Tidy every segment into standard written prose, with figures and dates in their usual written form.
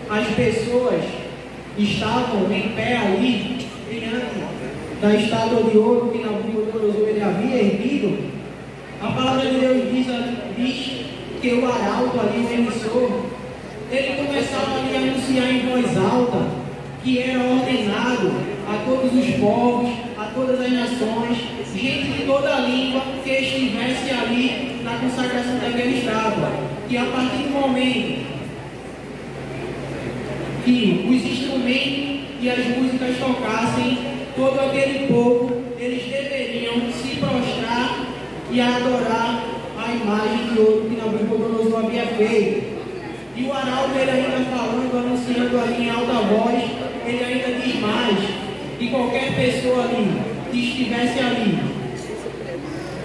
as pessoas estavam em pé ali, diante da estátua de ouro que Nabucodonosor ele havia erguido, a palavra de Deus diz que o arauto ali, o emissor, ele começava ali a anunciar em voz alta que era ordenado a todos os povos, a todas as nações, gente de toda a língua que estivesse ali na consagração daquela estátua, que a partir do momento que os instrumentos e as músicas tocassem, todo aquele povo, eles deveriam se prostrar e adorar a imagem de ouro que Nabucodonosor havia feito. E o arauto, ele ainda falando, anunciando ali em alta voz, ele ainda diz mais, que qualquer pessoa ali, que estivesse ali,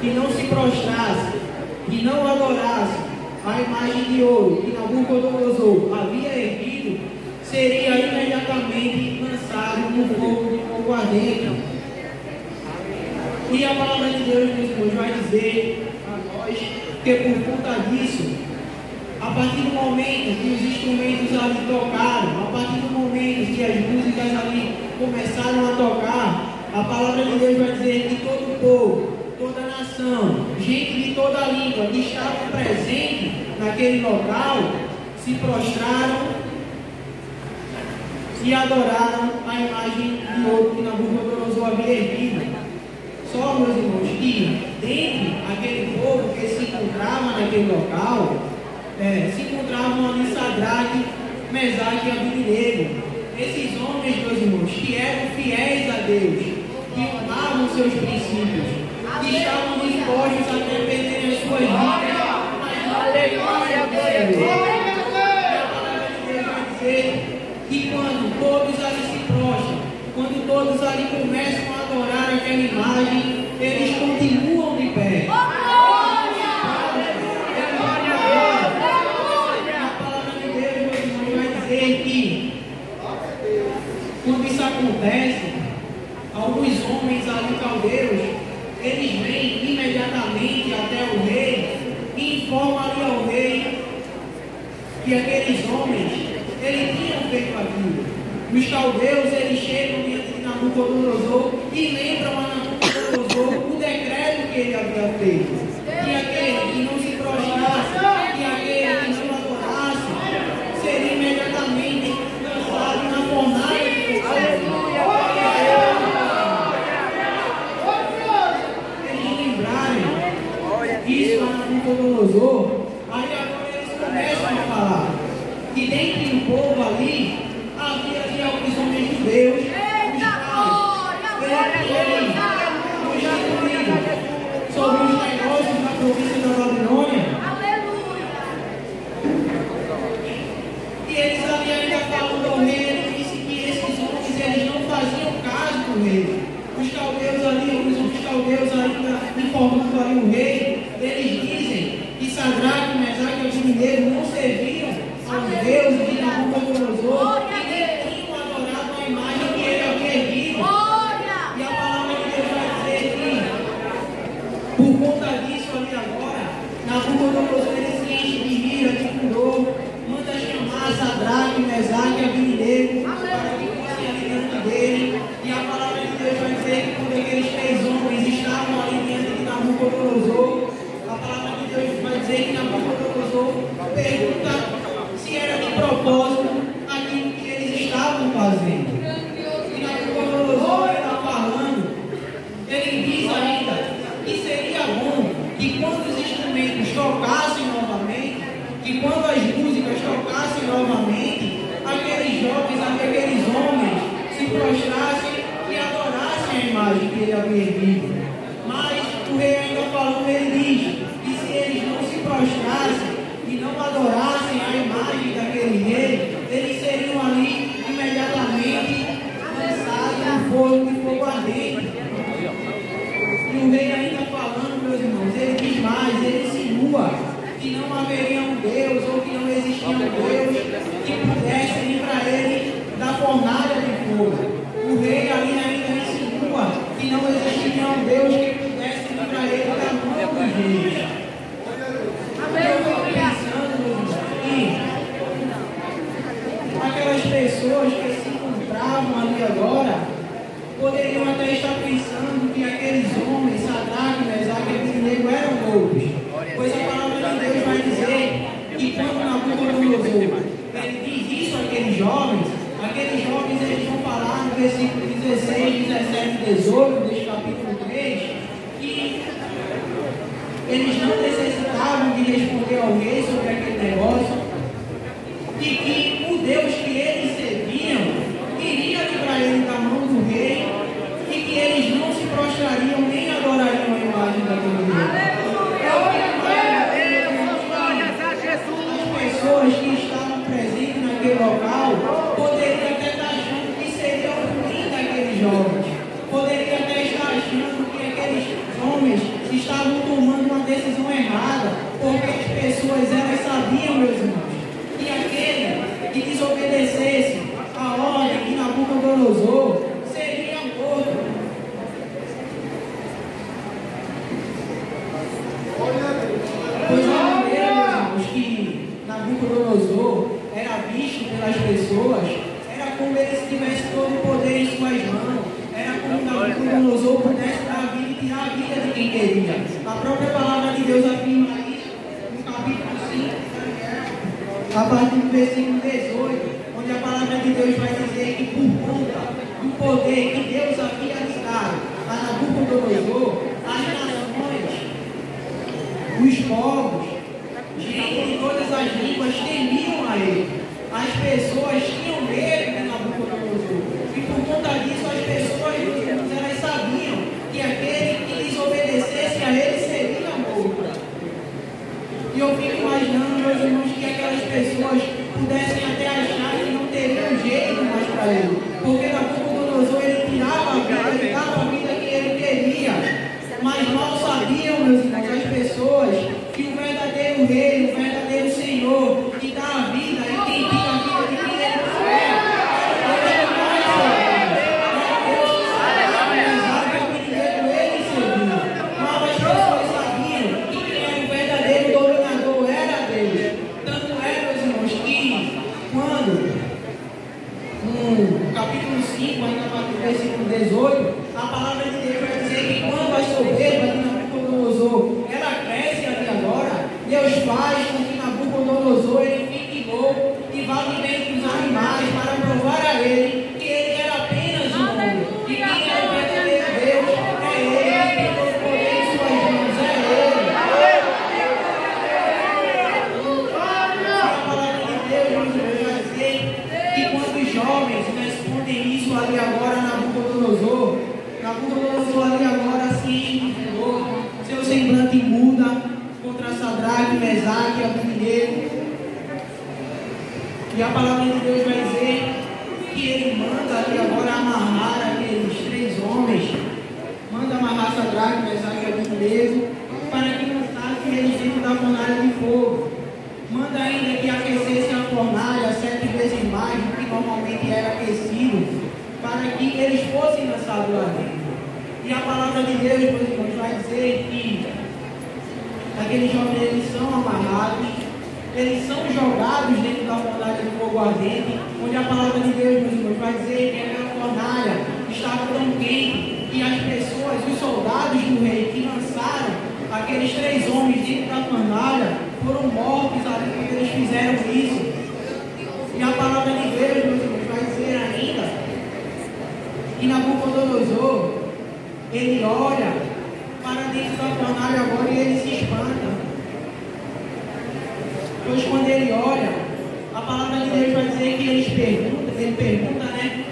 que não se prostrasse, que não adorasse a imagem de ouro que Nabucodonosor havia erguido, seria imediatamente lançado no fogo de fogo ardente. E a palavra de Deus, meus irmãos, vai dizer a nós que por conta disso, a partir do momento que os instrumentos ali tocaram, a partir do momento que as músicas ali começaram a tocar, a palavra de Deus vai dizer que todo povo, toda nação, gente de toda a língua que estavam presentes naquele local, se prostraram e adoraram a imagem de ouro que Nabucodonosor havia erguido. Só, meus irmãos, que dentre aquele povo que se encontrava naquele local, se encontravam ali Sadraque, Mesaque e Abednego. Esses homens, meus irmãos, que eram fiéis a Deus, que honravam seus princípios, que estavam dispostos a perderem as suas vidas, mas não pegaram de Deus. E a palavra de Deus vai dizer que quando todos ali se prostram, quando todos ali começam a adorar aquela imagem, eles continuam de pé. Que quando isso acontece, alguns homens ali caldeus, eles vêm imediatamente até o rei e informam ali ao rei que aqueles homens, eles tinham feito aquilo. Os caldeus, eles chegam diante de Nabucodonosor e lembram a Nabucodonosor o decreto que ele havia feito, que aquele que não se prostrasse, que aquele que não adorasse, seria imediatamente lançado na fornalha de fogo. Eles lembrarem isso a Nabucodonosor, aí agora eles começam a falar que dentro do povo ali havia ali alguns homens judeus, os quais eles sobre os negócios na província da Babilônia. E eles ali ainda falando ao rei, ele disse que esses homens eles não faziam caso do rei. Os caldeus ali, os caldeus ainda informando ali o rei, eles dizem que Sadraque, Mesaque e Abednego não serviam aos deuses de Nabucodonosor e nem tinham adorado a imagem que ele havia erguido. E a palavra de Deus vai dizer que por conta disso ali agora, Nabucodonosor ele se enche de ira, de furor, manda chamar Sadraque, Mesaque e Abednego para que fossem ali diante dele. E a palavra de Deus vai dizer que quando aqueles três homens estavam ali diante de Nabucodonosor, a palavra de Deus vai dizer que Nabucodonosor pergunta se era de propósito aquilo que eles estavam fazendo. E Nabucodonosor está falando, ele diz ainda que seria bom que quando os instrumentos tocassem novamente, que quando as músicas tocassem novamente, aqueles jovens, aqueles homens se prostrassem e adorassem a imagem que ele havia erguido. Mas o rei ainda falando, ele diz que se eles não se prostrassem e não adorassem a imagem daquele rei, eles seriam ali imediatamente lançados no fogo de fogo ardente. E o rei ainda falando, meus irmãos, ele diz mais, ele insinua que não haveria um Deus ou que não existia um Deus que pudesse livrar ele da fornalha de fogo. O rei ali ainda insinua que não existiria um Deus que pudesse livrar ele da mão dos reis. Eu estou pensando, meus irmãos, que aquelas pessoas que se encontravam ali agora, poderiam até estar pensando que aqueles homens, Sadraque, Mesaque e Abednego, eram loucos. Pois a palavra de Deus vai dizer que quando Nabucodonosor ele diz isso àqueles jovens eles vão falar no versículo 16, 17 e 18 deste capítulo 3, que eles não necessitavam de responder ao rei sobre aquele negócio, e que o Deus que eles serviam iria livrar ele da mão do rei, e que eles não se prostrariam nem adorariam a imagem daquele rei. As pessoas que estavam presentes naquele local poderiam até estar achando que seria o fim daqueles jovens, poderiam até estar achando que aqueles homens estavam tomando uma decisão errada, porque as pessoas elas sabiam, meus irmãos, que aquele que desobedecesse a ordem de Nabucodonosor seria morto. Pois a maneira, meus irmãos, que Nabucodonosor era visto pelas pessoas era como ele tivesse todo o poder em suas mãos, era como Nabucodonosor pudesse dar a vida e tirar a vida de quem queria. A própria palavra de Deus afirma isso no capítulo 5, a partir do versículo 18, onde a palavra de Deus vai dizer que por conta do poder que Deus havia dado a Nabucodonosor, as nações, os povos, gente de todas as línguas temiam a ele. As pessoas tinham medo de Nabucodonosor. E por conta disso, as pessoas, elas sabiam que aquele que desobedecesse a ele seria morto. E eu fico imaginando, meus irmãos, que aquelas pessoas pudessem até achar que não teriam jeito mais para ele. Porque Nabucodonosor, ele tirava a vida, ele dava a vida que ele queria. Mas mal sabiam, meus irmãos, as pessoas, que o verdadeiro rei, o verdadeiro Senhor, que dá a vida e quem tira a vida de quem ele quer, é Deus que sabe ele serviu. Mas as pessoas sabiam que quem era o verdadeiro dominador era Deus. Tanto é, meus irmãos, que quando no capítulo 5, ainda no versículo 18, a palavra de Deus vai dizer que quando a soberba de Nabucodonosor ela cresce ali agora, Deus faz com que Nabucodonosor ele fique louco e vá vivendo com os animais para provar a ele que ele era apenas um homem e quem era o verdadeiro Deus é ele, que tem todo o poder em suas mãos, é ele. A palavra de Deus vai dizer que quando os jovens respondem isso ali agora a Nabucodonosor ali agora se indignou, seu semblante muda contra Sadraque, Mesaque e Abednego. E a palavra de Deus vai dizer que ele manda ali agora amarrar aqueles três homens, manda amarrar Sadraque, Mesaque e Abednego, para que lançassem eles dentro da fornalha de fogo. Manda ainda que aquecesse a fornalha 7 vezes mais do que normalmente era aquecido, para que eles fossem lançados lá dentro. E a palavra de Deus, meus irmãos, vai dizer que aqueles jovens eles são amarrados, eles são jogados dentro da fornalha de fogo ardente, onde a palavra de Deus, meus irmãos, vai dizer que aquela fornalha estava tão quente que as pessoas, os soldados do rei que lançaram aqueles três homens dentro da fornalha foram mortos ali quando eles fizeram isso. E a palavra de Deus, meus irmãos, vai dizer ainda que Nabucodonosor ele olha para dentro da fornalha agora e ele se espanta. Pois quando ele olha, a palavra de Deus vai dizer que ele pergunta, né,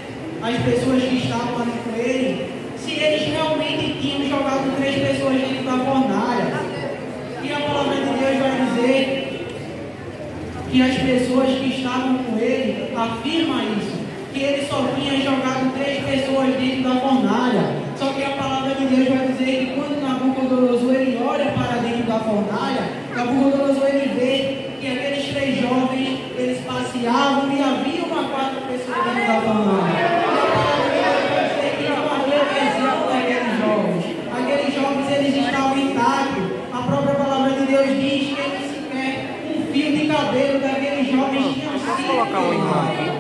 às pessoas que estavam ali com ele, se eles realmente tinham jogado 3 pessoas dentro da fornalha. E a palavra de Deus vai dizer que as pessoas que estavam com ele afirmam isso, que ele só tinha jogado 3 pessoas dentro da fornalha. Só que a palavra de Deus vai dizer que quando Nabucodonosor ele olha para dentro da fornalha, Nabucodonosor ele vê que aqueles 3 jovens eles passeavam e havia uma 4 pessoas dentro da fornalha. E a palavra de Deus vai dizer que não havia visão daqueles jovens. Aqueles jovens eles estavam intactos. A própria palavra de Deus diz que nem sequer um fio de cabelo daqueles jovens tinham sido queimado.